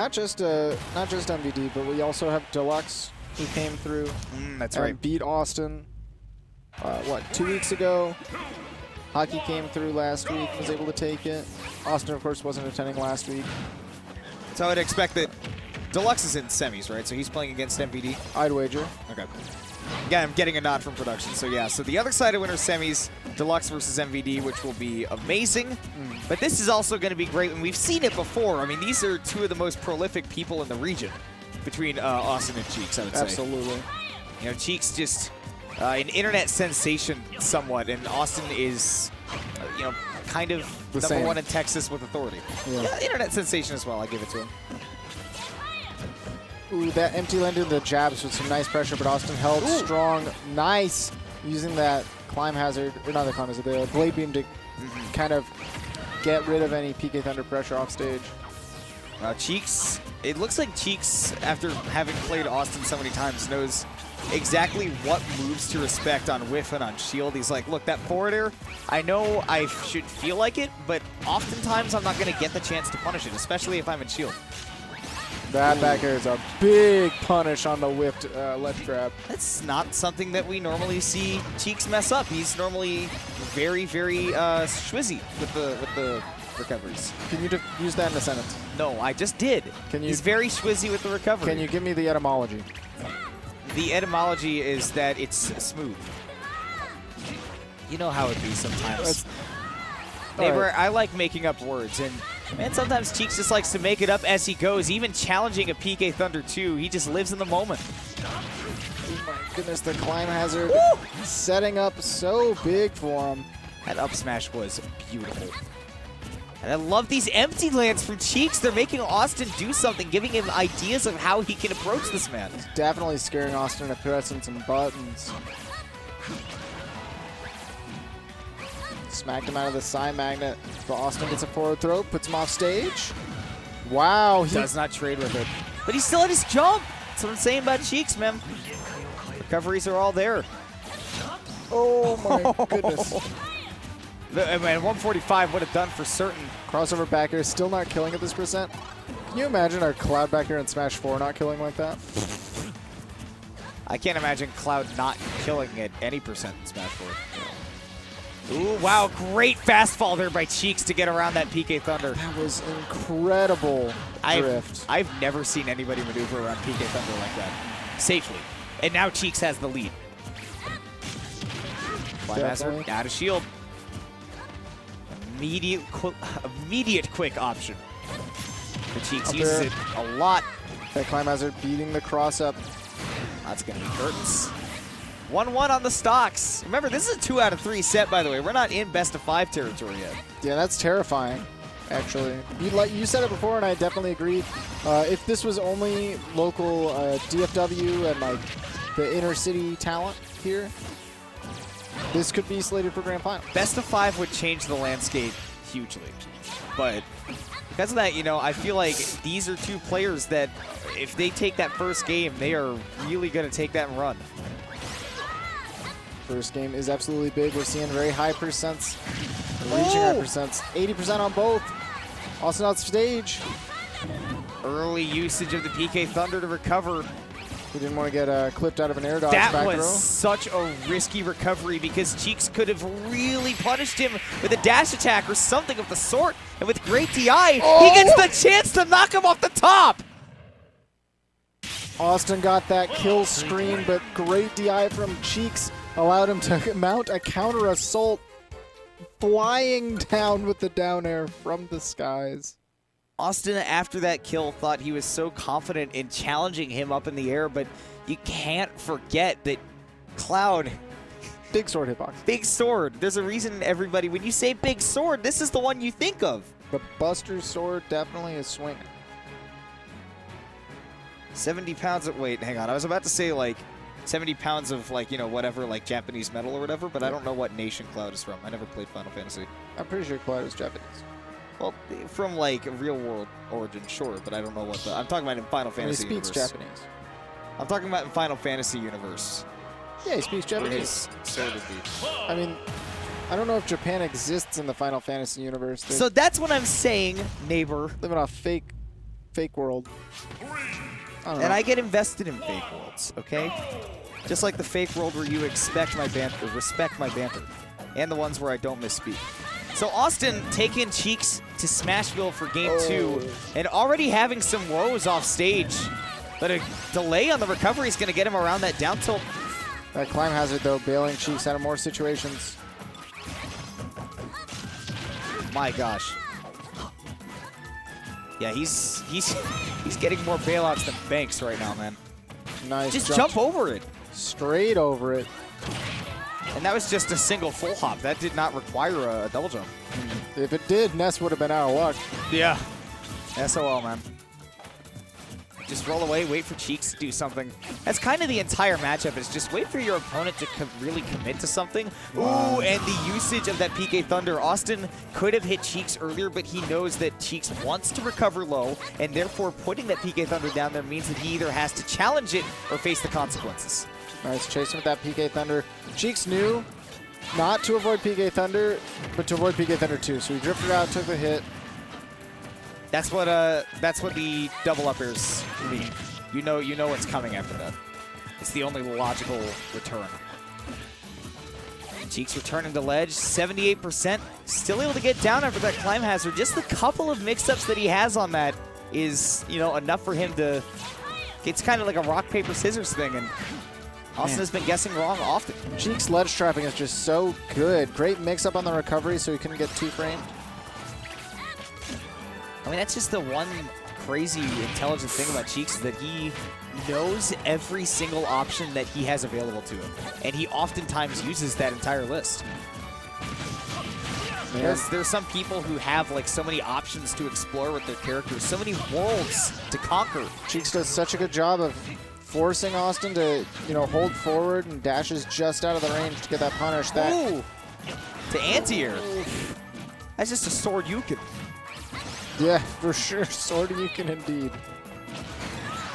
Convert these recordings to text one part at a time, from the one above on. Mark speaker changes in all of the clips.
Speaker 1: Not just MVD, but we also have Deluxe who came through.
Speaker 2: That's
Speaker 1: and
Speaker 2: right.
Speaker 1: beat Awestin. What, 2 weeks ago? Hockey came through last week, was able to take it. Awestin, of course, wasn't attending last week.
Speaker 2: So I'd expect that Deluxe is in semis, right? So he's playing against MVD?
Speaker 1: I'd wager.
Speaker 2: Okay. Yeah, I'm getting a nod from production. So yeah, so the other side of winter semis, Deluxe versus MVD, which will be amazing. But this is also going to be great, and we've seen it before. I mean, these are two of the most prolific people in the region between Awestin and Cheeks, I would say.
Speaker 1: Absolutely.
Speaker 2: You know, Cheeks just an internet sensation somewhat, and Awestin is, you know, kind of
Speaker 1: The
Speaker 2: number
Speaker 1: same.
Speaker 2: one in Texas with authority. Yeah, internet sensation as well, I give it to him.
Speaker 1: Ooh, that empty landed the jabs with some nice pressure, but Awestin held strong. Nice. Using that climb hazard, or not the climb hazard, the blade beam to kind of get rid of any PK Thunder pressure off stage.
Speaker 2: Cheeks, it looks like Cheeks, after having played Awestin so many times, knows exactly what moves to respect on whiff and on shield. He's like, look, that forward air, I know I should feel like it, but oftentimes I'm not going to get the chance to punish it, especially if I'm in shield.
Speaker 1: That back air is a big punish on the whipped ledge grab.
Speaker 2: That's not something that we normally see Cheeks mess up. He's normally very, very schwizzy with the recoveries.
Speaker 1: Can you use that in a sentence?
Speaker 2: No, I just did. He's very schwizzy with the recovery.
Speaker 1: Can you give me the etymology?
Speaker 2: The etymology is that it's smooth. You know how it be sometimes. Neighbor,
Speaker 1: right.
Speaker 2: I like making up words, and man, sometimes Cheeks just likes to make it up as he goes, even challenging a PK Thunder 2. He just lives in the moment.
Speaker 1: Oh my goodness, the climb hazard setting up so big for him.
Speaker 2: That up smash was beautiful. And I love these empty lands from Cheeks. They're making Awestin do something, giving him ideas of how he can approach this man.
Speaker 1: Definitely scaring Awestin into pressing some buttons. Smacked him out of the side magnet, but Awestin gets a forward throw, puts him off stage. Wow.
Speaker 2: He does not trade with it. But he's still at his jump. That's what I'm saying about Cheeks, man. Recoveries are all there.
Speaker 1: Oh my goodness.
Speaker 2: Man, 145 would have done for certain.
Speaker 1: Crossover back air still not killing at this percent. Can you imagine our Cloud back air in Smash 4 not killing like that?
Speaker 2: I can't imagine Cloud not killing at any percent in Smash 4. Ooh, wow, great fastfall there by Cheeks to get around that PK Thunder.
Speaker 1: That was incredible drift.
Speaker 2: I've never seen anybody maneuver around PK Thunder like that safely. And now Cheeks has the lead. Climb hazard, out of shield. Immediate quick option. The Cheeks uses it a lot.
Speaker 1: That climb hazard beating the cross up.
Speaker 2: That's going to be curtains. 1-1 on the stocks. Remember, this is a 2 out of 3 set, by the way. We're not in best of 5 territory yet.
Speaker 1: Yeah, that's terrifying, actually. You said it before, and I definitely agree. If this was only local DFW and like the inner city talent here, this could be slated for Grand Final.
Speaker 2: Best of 5 would change the landscape hugely. But because of that, you know, I feel like these are two players that if they take that first game, they are really going to take that and run.
Speaker 1: First game is absolutely big. We're seeing very high percents. Reaching our percents. 80% on both. Awestin out stage.
Speaker 2: Early usage of the PK Thunder to recover.
Speaker 1: He didn't want to get clipped out of an air dodge
Speaker 2: that
Speaker 1: back
Speaker 2: was
Speaker 1: throw.
Speaker 2: Such a risky recovery because Cheeks could have really punished him with a dash attack or something of the sort. And with great DI, he gets the chance to knock him off the top.
Speaker 1: Awestin got that kill screen, but great DI from Cheeks allowed him to mount a counter assault, flying down with the down air from the skies.
Speaker 2: Awestin, after that kill, thought he was so confident in challenging him up in the air, but you can't forget that Cloud...
Speaker 1: Big sword hitbox.
Speaker 2: Big sword. There's a reason everybody, when you say big sword, this is the one you think of.
Speaker 1: The Buster sword definitely is swinging.
Speaker 2: 70 pounds of... Wait, hang on. I was about to say, like, 70 pounds of, like, you know, whatever, like, Japanese metal or whatever, but I don't know what nation Cloud is from. I never played Final Fantasy.
Speaker 1: I'm pretty sure Cloud is Japanese.
Speaker 2: Well, from, like, a real-world origin, sure, but I don't know what the... I'm talking about in Final Fantasy
Speaker 1: He speaks
Speaker 2: universe.
Speaker 1: Japanese.
Speaker 2: I'm talking about in Final Fantasy universe.
Speaker 1: Yeah, he speaks Japanese.
Speaker 2: Sword would be.
Speaker 1: I mean, I don't know if Japan exists in the Final Fantasy universe. They're
Speaker 2: So that's what I'm saying, neighbor.
Speaker 1: living off fake fake world.
Speaker 2: And I get invested in fake worlds, okay? Just like the fake world where you expect my banter, respect my banter, and the ones where I don't misspeak. So Awestin taking Cheeks to Smashville for game 2, and already having some woes off stage. But a delay on the recovery is going to get him around that down tilt.
Speaker 1: That climb hazard, though, bailing Cheeks out of more situations.
Speaker 2: My gosh. Yeah, he's getting more bailouts than Banks right now, man.
Speaker 1: Nice.
Speaker 2: Just jump over it.
Speaker 1: Straight over it.
Speaker 2: And that was just a single full hop. That did not require a double jump.
Speaker 1: If it did, Ness would have been out of luck.
Speaker 2: Yeah. SOL, man. Just roll away, wait for Cheeks to do something. That's kind of the entire matchup, is just wait for your opponent to really commit to something. Ooh, and the usage of that PK Thunder. Awestin could have hit Cheeks earlier, but he knows that Cheeks wants to recover low, and therefore putting that PK Thunder down there means that he either has to challenge it or face the consequences.
Speaker 1: Nice chasing with that PK Thunder. Cheeks knew not to avoid PK Thunder, but to avoid PK Thunder too. So he drifted out, took the hit.
Speaker 2: That's what the double up airs mean. You know what's coming after that. It's the only logical return. Cheeks returning to ledge, 78%. Still able to get down after that climb hazard. Just the couple of mix-ups that he has on that is, enough for him to... It's kind of like a rock, paper, scissors thing, and Awestin has been guessing wrong often.
Speaker 1: Cheeks' ledge trapping is just so good. Great mix-up on the recovery so he couldn't get too framed.
Speaker 2: I mean, that's just the one crazy intelligent thing about Cheeks, is that he knows every single option that he has available to him. And he oftentimes uses that entire list. There's some people who have like so many options to explore with their characters, so many worlds to conquer.
Speaker 1: Cheeks does such a good job of forcing Awestin to, hold forward and dashes just out of the range to get that punish.
Speaker 2: Ooh! To anti-air. That's just a sword you can.
Speaker 1: Yeah, for sure. Sword you can indeed.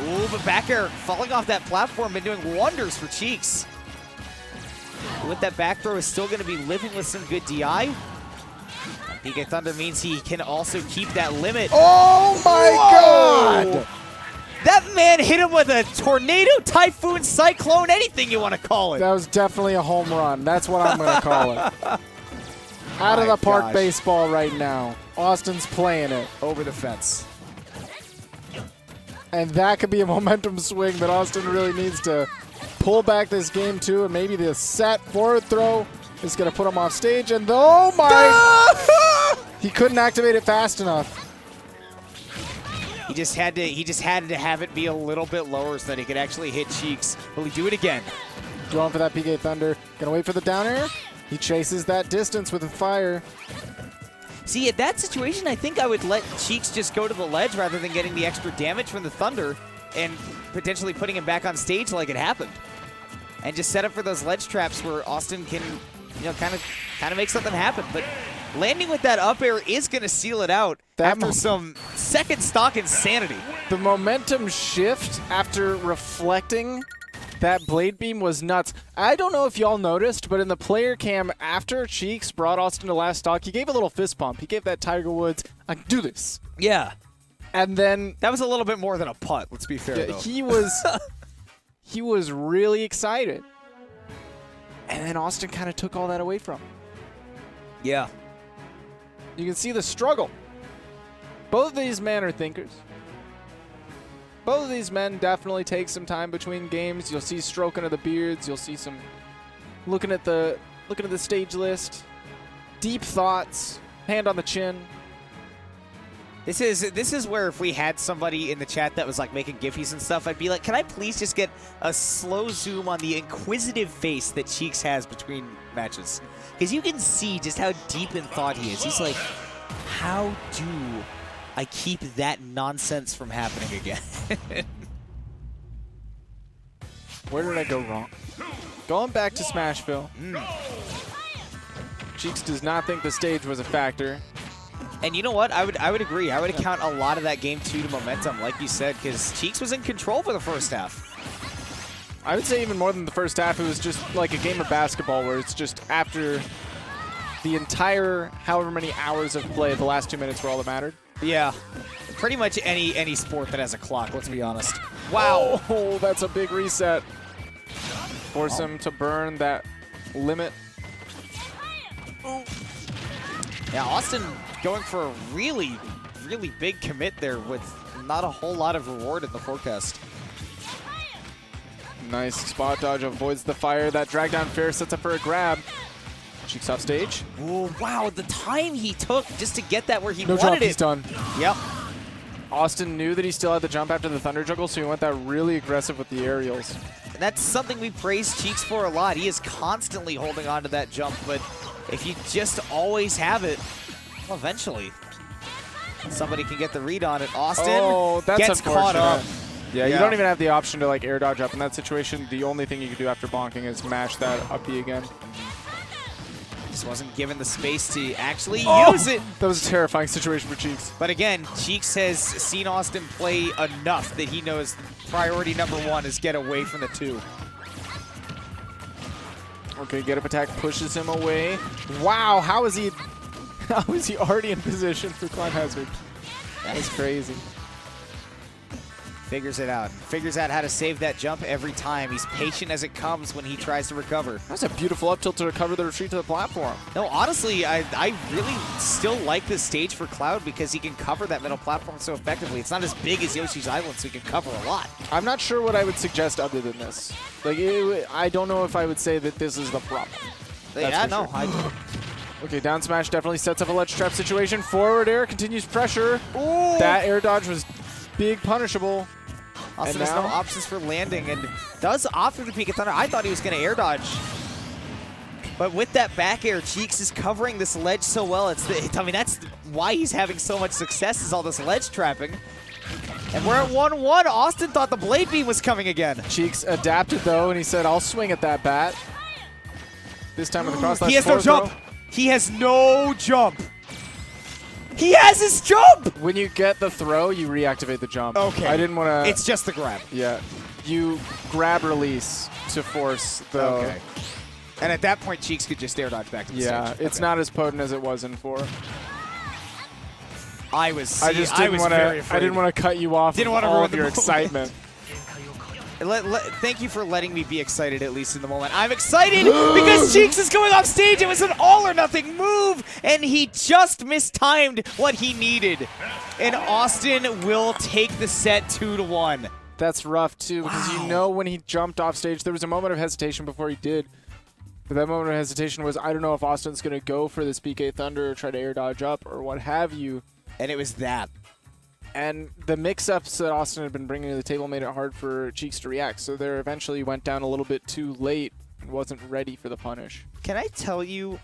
Speaker 2: Ooh, but back air falling off that platform, been doing wonders for Cheeks. With that back throw, is still going to be living with some good DI. PK Thunder means he can also keep that limit.
Speaker 1: Oh my God!
Speaker 2: That man hit him with a tornado, typhoon, cyclone, anything you want to call it.
Speaker 1: That was definitely a home run. That's what I'm going to call it. Out of the park baseball right now. Austin's playing it.
Speaker 2: Over the fence.
Speaker 1: And that could be a momentum swing that Awestin really needs to pull back this game too. And maybe the set forward throw is going to put him off stage. And oh my! He couldn't activate it fast enough.
Speaker 2: He just had to have it be a little bit lower so that he could actually hit Cheeks. Will he do it again?
Speaker 1: Going for that PK Thunder. Gonna wait for the down air. He chases that distance with a fire.
Speaker 2: See, at that situation, I think I would let Cheeks just go to the ledge rather than getting the extra damage from the Thunder and potentially putting him back on stage like it happened. And just set up for those ledge traps where Awestin can, kind of make something happen. But landing with that up air is going to seal it out after some second stock insanity.
Speaker 1: The momentum shift after reflecting that blade beam was nuts. I don't know if y'all noticed, but in the player cam after Cheeks brought Awestin to last stock, he gave a little fist pump. He gave that Tiger Woods, I can do this.
Speaker 2: Yeah.
Speaker 1: And then
Speaker 2: that was a little bit more than a putt, let's be fair, though.
Speaker 1: He was really excited. And then Awestin kind of took all that away from him.
Speaker 2: Yeah.
Speaker 1: You can see the struggle. Both of these men are thinkers. Both of these men definitely take some time between games. You'll see stroking of the beards. You'll see some looking at the stage list. Deep thoughts, hand on the chin.
Speaker 2: This is where if we had somebody in the chat that was like making Giphies and stuff, I'd be like, can I please just get a slow zoom on the inquisitive face that Cheeks has between matches? Because you can see just how deep in thought he is. He's like, how do I keep that nonsense from happening again?
Speaker 1: Where did I go wrong? Going back to Smashville. Cheeks does not think the stage was a factor.
Speaker 2: And you know what? I would agree. I would account a lot of that game 2 to momentum, like you said, because Cheeks was in control for the first half.
Speaker 1: I would say even more than the first half. It was just like a game of basketball where it's just after the entire however many hours of play, the last 2 minutes were all that mattered.
Speaker 2: Yeah. pretty much any sport that has a clock, let's be honest. Wow.
Speaker 1: Oh, that's a big reset. Force him to burn that limit.
Speaker 2: Yeah, Awestin going for a really big commit there with not a whole lot of reward in the forecast.
Speaker 1: Nice spot dodge, avoids the fire. That drag down fair sets up for a grab. Cheeks off stage.
Speaker 2: Oh, wow, the time he took just to get that where he
Speaker 1: No
Speaker 2: wanted
Speaker 1: jump,
Speaker 2: it.
Speaker 1: he's done.
Speaker 2: Yep.
Speaker 1: Awestin knew that he still had the jump after the Thunder Juggle, so he went that really aggressive with the aerials.
Speaker 2: And that's something we praise Cheeks for a lot. He is constantly holding on to that jump, but if you just always have it, well, eventually somebody can get the read on it. Awestin gets caught up.
Speaker 1: Yeah, you don't even have the option to like air dodge up in that situation. The only thing you can do after bonking is mash that up B again.
Speaker 2: Just wasn't given the space to actually use it.
Speaker 1: That was a terrifying situation for Cheeks.
Speaker 2: But again, Cheeks has seen Awestin play enough that he knows priority number one is get away from the two.
Speaker 1: Okay, get up attack pushes him away. Wow, how is he already in position for climb hazard? That's crazy.
Speaker 2: Figures it out. Figures out how to save that jump every time. He's patient as it comes when he tries to recover.
Speaker 1: That's a beautiful up tilt to recover the retreat to the platform.
Speaker 2: No, honestly, I really still like this stage for Cloud because he can cover that middle platform so effectively. It's not as big as Yoshi's Island, so he can cover a lot.
Speaker 1: I'm not sure what I would suggest other than this. Like, I don't know if I would say that this is the problem.
Speaker 2: Yeah, no. Sure.
Speaker 1: Okay, down smash definitely sets up a ledge trap situation. Forward air continues pressure.
Speaker 2: Ooh.
Speaker 1: That air dodge was big punishable.
Speaker 2: Awestin has no options for landing and does opt for the Peak of Thunder. I thought he was going to air dodge. But with that back air, Cheeks is covering this ledge so well. I mean, that's why he's having so much success is all this ledge trapping. And we're at 1-1. Awestin thought the Blade Beam was coming again.
Speaker 1: Cheeks adapted, though, and he said, I'll swing at that bat. This time with the cross slash
Speaker 2: He has no jump.
Speaker 1: throw.
Speaker 2: He has no jump. He has his jump!
Speaker 1: When you get the throw, you reactivate the jump.
Speaker 2: Okay.
Speaker 1: I didn't want to...
Speaker 2: It's just the grab.
Speaker 1: Yeah. You grab release to force the...
Speaker 2: Okay. And at that point, Cheeks could just air dodge back to the stage.
Speaker 1: Yeah, it's not as potent as it was in 4.
Speaker 2: I just didn't
Speaker 1: I didn't want to cut you off
Speaker 2: Didn't
Speaker 1: of
Speaker 2: want to
Speaker 1: all
Speaker 2: ruin
Speaker 1: of
Speaker 2: the
Speaker 1: your
Speaker 2: moment.
Speaker 1: excitement.
Speaker 2: Thank you for letting me be excited, at least in the moment. I'm excited because Cheeks is going off stage. It was an all-or-nothing move, and he just mistimed what he needed. And Awestin will take the set 2-1.
Speaker 1: That's rough, too, because you know when he jumped off stage, there was a moment of hesitation before he did. But that moment of hesitation was, I don't know if Austin's going to go for this PK Thunder or try to air dodge up or what have you.
Speaker 2: And it was that.
Speaker 1: And the mix-ups that Awestin had been bringing to the table made it hard for Cheeks to react. So there eventually went down a little bit too late and wasn't ready for the punish.
Speaker 2: Can I tell you